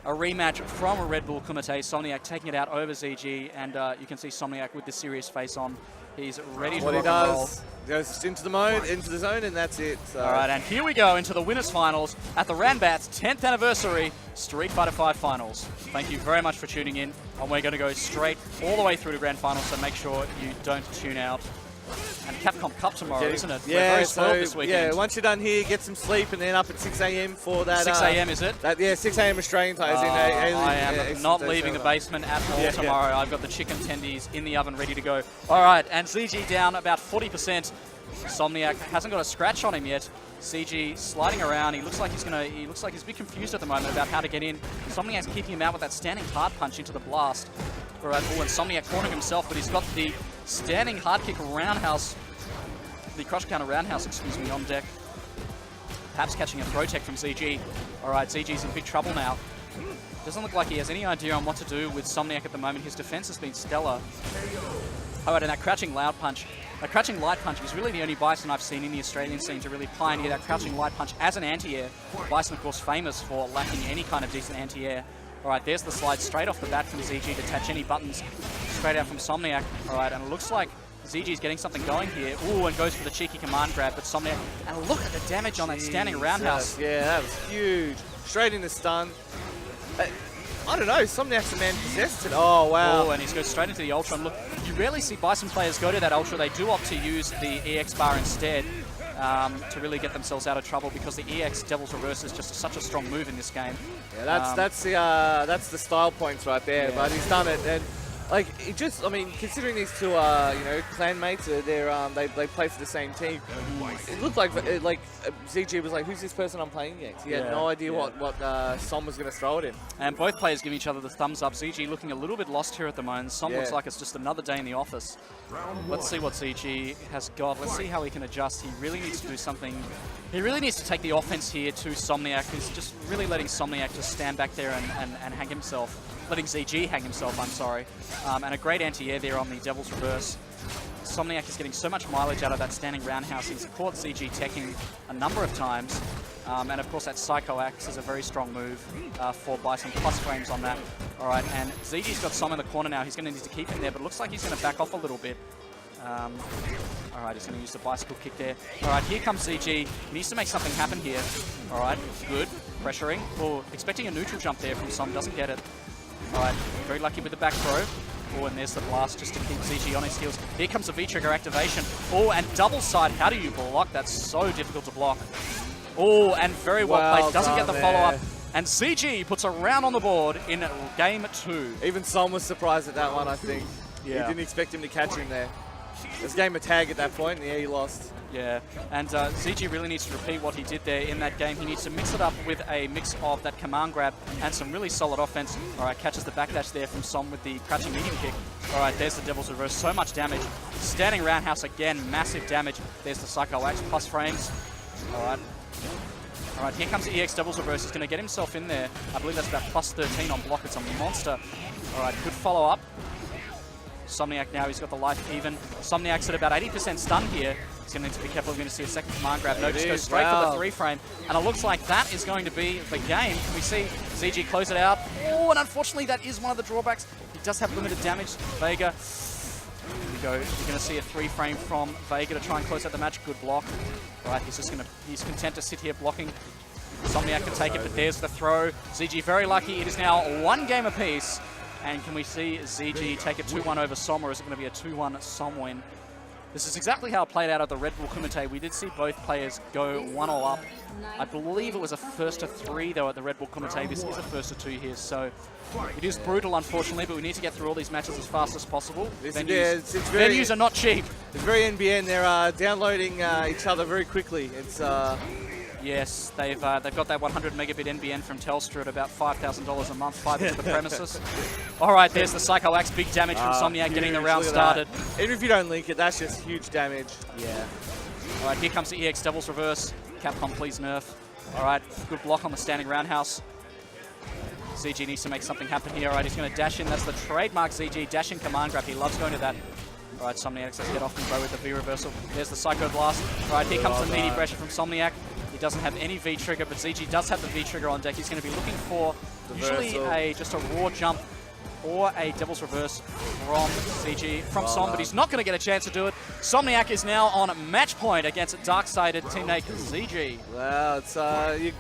a rematch from a Red Bull Kumite. Somniac taking it out over ZG, and you can see Somniac with the serious face on. He's ready to rock and roll. Goes into the mode, into the zone, and that's it. So. All right, and here we go into the winners finals at the RanBat's 10th anniversary Street Fighter V finals. Thank you very much for tuning in, and we're going to go straight all the way through to grand finals, so make sure you don't tune out. And Capcom Cup tomorrow, isn't it? Yeah, we're very spoiled this weekend. Yeah, once you're done here, get some sleep, and then up at 6 a.m. for that. 6 a.m. is it? Yeah, 6 a.m. Australian time. I am not leaving the basement at all tomorrow. I've got the chicken tendies in the oven ready to go. All right, and ZG down about 40%. Somniac hasn't got a scratch on him yet. CG sliding around. He looks like he's a bit confused at the moment about how to get in. Somniac's keeping him out with that standing hard punch into the blast. All right, and Somniac cornering himself, but he's got the standing hard kick roundhouse, the crush counter roundhouse, excuse me, on deck. Perhaps catching a throw tech from ZG. All right, ZG's in big trouble now. Doesn't look like he has any idea on what to do with Somniac at the moment. His defense has been stellar. All right, and that crouching light punch is really the only Bison I've seen in the Australian scene to really pioneer that crouching light punch as an anti-air. Bison, of course, famous for lacking any kind of decent anti-air. All right, there's the slide straight off the bat from ZG to touch any buttons straight out from Somniac. All right, and it looks like ZG's getting something going here. Ooh, and goes for the cheeky command grab, but Somniac, and look at the damage on that standing roundhouse. Yeah, that was huge. Straight in the stun. I don't know, Somniac's a man possessed it. Oh, wow. Oh, and he's goes straight into the Ultra. And look, you rarely see Bison players go to that Ultra. They do opt to use the EX bar instead to really get themselves out of trouble, because the EX Devil's Reverse is just such a strong move in this game. Yeah, that's the style points right there, but he's done it. And like, it just, I mean, considering these two are, you know, clan mates, they play for the same team. It looked like ZG was like, who's this person I'm playing against? He had no idea what Som was going to throw it in. And both players give each other the thumbs up. ZG looking a little bit lost here at the moment. Som looks like it's just another day in the office. Let's see what ZG has got. Let's see how he can adjust. He really needs to do something. He really needs to take the offense here to Somniac, who's just really letting Somniac just stand back there and hang himself. Letting ZG hang himself, I'm sorry. And a great anti-air there on the Devil's Reverse. Somniac is getting so much mileage out of that standing roundhouse. He's caught ZG teching a number of times. And of course that Psycho Axe is a very strong move for Bison, plus frames on that. All right, and ZG's got Som in the corner now. He's going to need to keep him there, but it looks like he's going to back off a little bit. All right, he's going to use the bicycle kick there. All right, here comes ZG. He needs to make something happen here. All right, good. Pressuring. Oh, expecting a neutral jump there from Som, doesn't get it. All right, very lucky with the back throw. Oh, and there's the blast just to keep ZG on his heels. Here comes the V-trigger activation. Oh, and double side. How do you block? That's so difficult to block. Oh, and very well played. Doesn't get the follow-up. And ZG puts a round on the board in game 2. Even Som was surprised at that one, I think. Yeah. He didn't expect him to catch him there. It was game of tag at that point, and yeah, he lost. Yeah, and ZG really needs to repeat what he did there in that game. He needs to mix it up with a mix of that command grab and some really solid offense. All right, catches the backdash there from Som with the crouching medium kick. All right, there's the Devil's Reverse, so much damage. Standing roundhouse again, massive damage. There's the Psycho Axe, plus frames. All right. All right, here comes the EX Devil's Reverse. He's going to get himself in there. I believe that's about plus 13 on block. It's a monster. All right, good follow-up. Somniac now, he's got the life even. Somniac's at about 80% stun here. He's going to need to be careful. We're going to see a second command grab. No, just go straight for the 3-frame. And it looks like that is going to be the game. Can we see ZG close it out? Oh, and unfortunately, that is one of the drawbacks. He does have limited damage. Vega. Here we go. You're going to see a 3-frame from Vega to try and close out the match. Good block. All right, he's content to sit here blocking. Somniac can take it, but there's the throw. ZG very lucky. It is now 1 game apiece. And can we see ZG take a 2-1 over Som, or is it going to be a 2-1 Som win? This is exactly how it played out at the Red Bull Kumite. We did see both players go 1-0 up. I believe it was a 1-3 though at the Red Bull Kumite. This is a 1-2 here, so it is brutal unfortunately, but we need to get through all these matches as fast as possible. Venues are not cheap. It's very NBN. They're downloading each other very quickly. It's Yes, they've got that 100 megabit NBN from Telstra at about $5,000 a month, fiber to the premises. All right, there's the Psycho Axe, big damage from Somniac getting the round started. Even if you don't link it, that's just huge damage. Yeah. All right, here comes the EX Devil's Reverse. Capcom, please nerf. All right, good block on the standing roundhouse. ZG needs to make something happen here. All right, he's going to dash in. That's the trademark ZG, dash in command grab. He loves going to that. All right, Somniac says get off and go with the V reversal. There's the Psycho Blast. All right, here comes the meaty pressure from Somniac. He doesn't have any V-trigger, but ZG does have the V-trigger on deck. He's going to be looking for Usually just a raw jump or a Devil's Reverse from CG, from Som, but he's not going to get a chance to do it. Somniac is now on match point against dark-sided teammate ZG. Wow, it's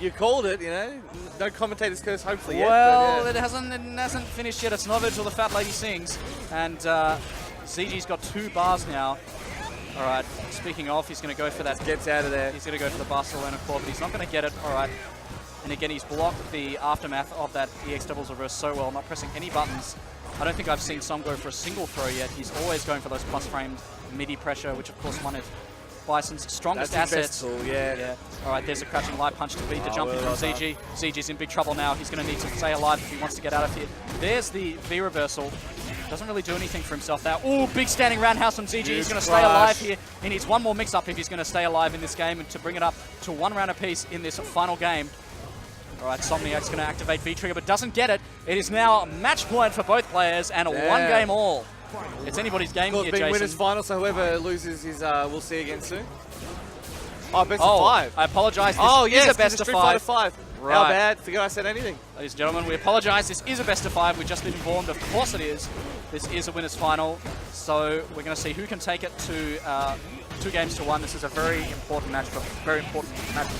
you called it, you know. No commentator's curse, hopefully yet. Well, but, yeah. it hasn't finished yet. It's not until the fat lady sings, and ZG's got 2 bars now. All right, speaking of, he's going to go for that. Gets out of there. He's going to go for the Barcelona claw, but he's not going to get it. All right. And again, he's blocked the aftermath of that EX Devil's Reverse so well, not pressing any buttons. I don't think I've seen Som go for a single throw yet. He's always going for those plus-framed midi pressure, which of course one of Bison's strongest assets. Tool, yeah. All right, there's a crouching light punch to beat the jumping from ZG. ZG's in big trouble now. He's going to need to stay alive if he wants to get out of here. There's the V reversal. Doesn't really do anything for himself there. Ooh, big standing roundhouse from ZG. He's going to stay alive here. He needs one more mix-up if he's going to stay alive in this game and to bring it up to 1 round apiece in this final game. All right, Somniac's going to activate V-Trigger, but doesn't get it. It is now match point for both players and a 1 game all. It's anybody's game here, Jason. Winners final, so whoever loses is we'll see again soon. Oh, best of 5. I apologize. This is a best of 5. Right. How bad? Forgot I said anything. Ladies and gentlemen, we apologize. This is a best of 5. We've just been informed. Of course it is. This is a winners final. So we're going to see who can take it to 2 games to 1. This is a very important match for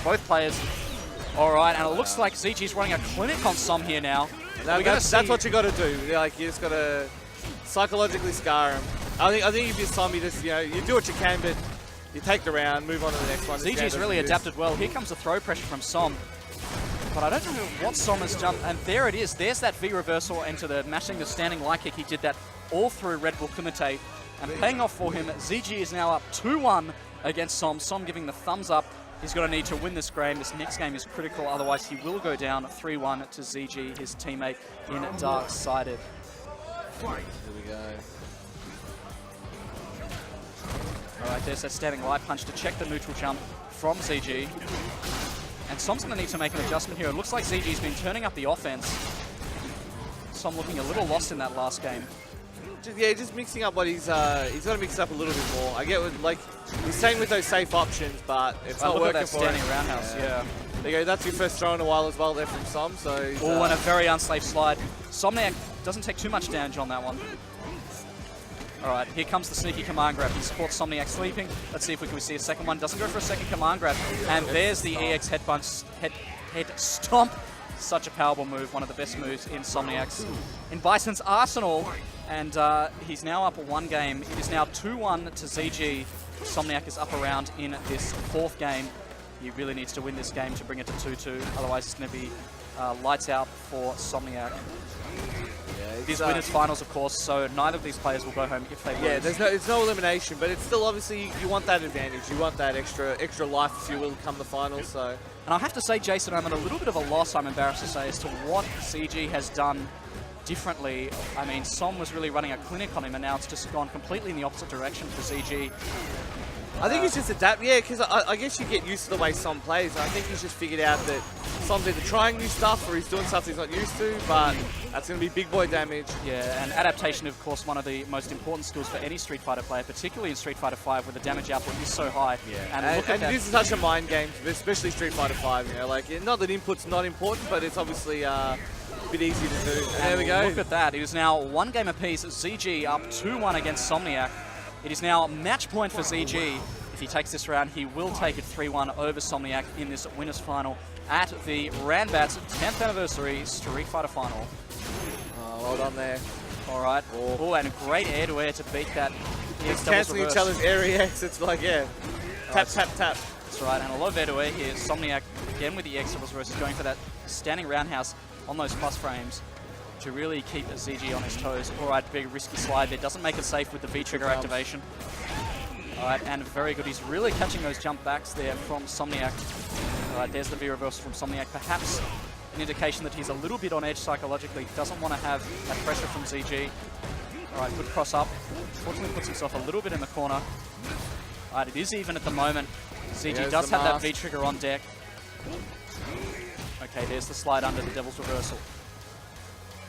both players. All right, and it looks like ZG's running a clinic on Som here now. That's what you got to do. Like you just got to psychologically scar him. I think if you're Som, you just you do what you can, but you take the round, move on to the next one. ZG's really adapted well. Here comes the throw pressure from Som. But I don't know what Som has jumped, and there it is. There's that V reversal into the mashing the standing light kick. He did that all through Red Bull Kumite, and paying off for him. ZG is now up 2-1 against Som. Som giving the thumbs up. He's going to need to win this game. This next game is critical, otherwise he will go down 3-1 to ZG, his teammate in dark-sided. Here we go. All right, there's that standing light punch to check the neutral jump from ZG. And Som's going to need to make an adjustment here. It looks like ZG's been turning up the offense. Som looking a little lost in that last game. Just mixing up what he's got to mix up a little bit more. I get what, like, he's staying with those safe options, but it's not working for him. Standing roundhouse, yeah. There you go, that's your first throw in a while as well there from Som, so... Oh, and a very unsafe slide. Somniac doesn't take too much damage on that one. All right, here comes the sneaky command grab. He's caught Somniac sleeping. Let's see if we can see a second one. Doesn't go for a second command grab. And there's the EX head stomp. Such a powerful move, one of the best moves in Somniac's, in Bison's arsenal. And he's now up 1 game. It is now 2-1 to ZG. Somniac is up around in this 4th game. He really needs to win this game to bring it to 2-2. Otherwise, it's going to be lights out for Somniac. These winners finals, of course, so neither of these players will go home if they lose. Yeah, it's no elimination, but it's still obviously you want that advantage. You want that extra life, if you will, come the finals. So. And I have to say, Jason, I'm at a little bit of a loss, I'm embarrassed to say, as to what CG has done differently. I mean, Som was really running a clinic on him, and now it's just gone completely in the opposite direction for ZG. I think he's just adapted, yeah, because I guess you get used to the way Som plays, and I think he's just figured out that Som's either trying new stuff or he's doing stuff he's not used to, but that's going to be big boy damage. Yeah, and adaptation, of course, one of the most important skills for any Street Fighter player, particularly in Street Fighter V, where the damage output is so high. Yeah, and this is such a mind game, especially Street Fighter V, you know, like, not that input's not important, but it's obviously a bit easy to do. And there we go. Look at that, it is now 1 game apiece, ZG up 2-1 against Somniac. It is now match point for ZG. If he takes this round, he will take it 3-1 over Somniac in this winners final at the RanBat's 10th anniversary Street Fighter final. Oh, well done there. All right. Oh, and a great air-to-air to beat that. It's cancelling each other's area. It's like, yeah, tap, tap, tap. That's right, and a lot of air-to-air here. Somniac, again with the X reverse, is going for that standing roundhouse on those plus frames to really keep ZG on his toes. All right, big risky slide there. Doesn't make it safe with the V-trigger activation. All right, and very good. He's really catching those jump backs there from Somniac. All right, there's the V-reversal from Somniac. Perhaps an indication that he's a little bit on edge psychologically. Doesn't want to have that pressure from ZG. All right, good cross up. Fortunately puts himself a little bit in the corner. All right, it is even at the moment. ZG does have that V-trigger on deck. Okay, there's the slide under the Devil's Reversal.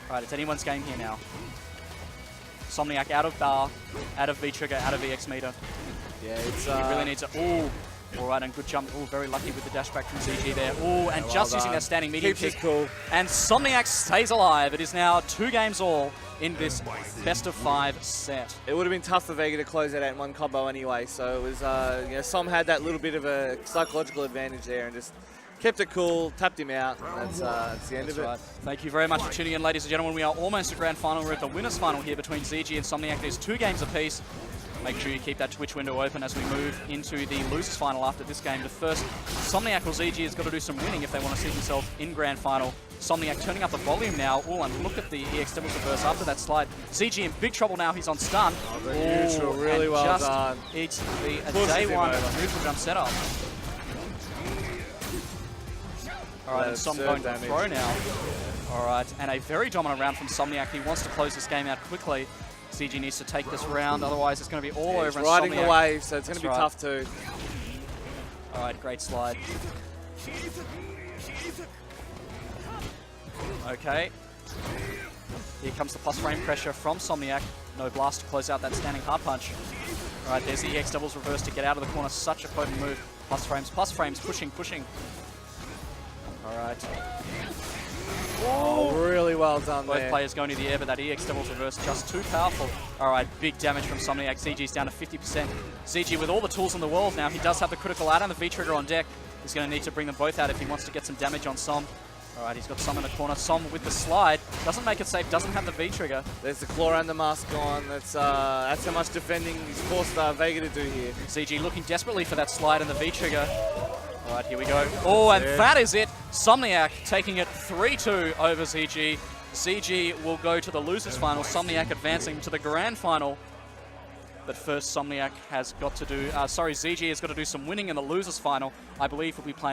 All right, it's anyone's game here now. Somniac out of bar, out of V-trigger, out of VX meter. Yeah, it's... He really needs to... Ooh, All right, and good jump. Oh, very lucky with the dash back from ZG there. Oh, and just using that standing medium Keeps kick. it cool. And Somniac stays alive. It is now 2 games all in this best of 5 set. It would have been tough for Vega to close that out in one combo anyway. So it was, you know, Som had that little bit of a psychological advantage there and just kept it cool, tapped him out. That's the end of it. Right. Thank you very much for tuning in, ladies and gentlemen. We are almost at grand final. We're at the winners final here between ZG and Somniac. There's 2 games apiece. Make sure you keep that Twitch window open as we move into the losers final after this game. The first, Somniac or ZG has got to do some winning if they want to see themselves in grand final. Somniac turning up the volume now. Oh, and look at the EX Devils reverse after that slide. ZG in big trouble now. He's on stun. The neutral, really well just done. Eats the day one neutral jump setup. All right, and Som going to throw now. All right, and a very dominant round from Somniac. He wants to close this game out quickly. ZG needs to take this round, otherwise it's going to be all over. Riding Somniac. the wave, so it's going to be tough too. All right, great slide. Okay. Here comes the plus frame pressure from Somniac. No blast to close out that standing hard punch. All right, there's the EX doubles reverse to get out of the corner. Such a potent move. Plus frames, pushing. All right. Oh, really well done Both there. players going to the air, but that EX doubles reverse just too powerful. All right, big damage from Somniac. ZG's down to 50%. ZG with all the tools in the world now. He does have the critical add and the V-trigger on deck. He's going to need to bring them both out if he wants to get some damage on Som. All right, he's got Som in the corner. Som with the slide. Doesn't make it safe, doesn't have the V-trigger. There's the claw and the mask on. That's how much defending he's forced Vega to do here. ZG looking desperately for that slide and the V-trigger. All right, here we go. Oh, and that is it. Somniac taking it 3-2 over ZG. ZG will go to the losers final. Somniac advancing to the grand final. But first, Somniac has got to do, ZG has got to do some winning in the losers final. I believe we'll be playing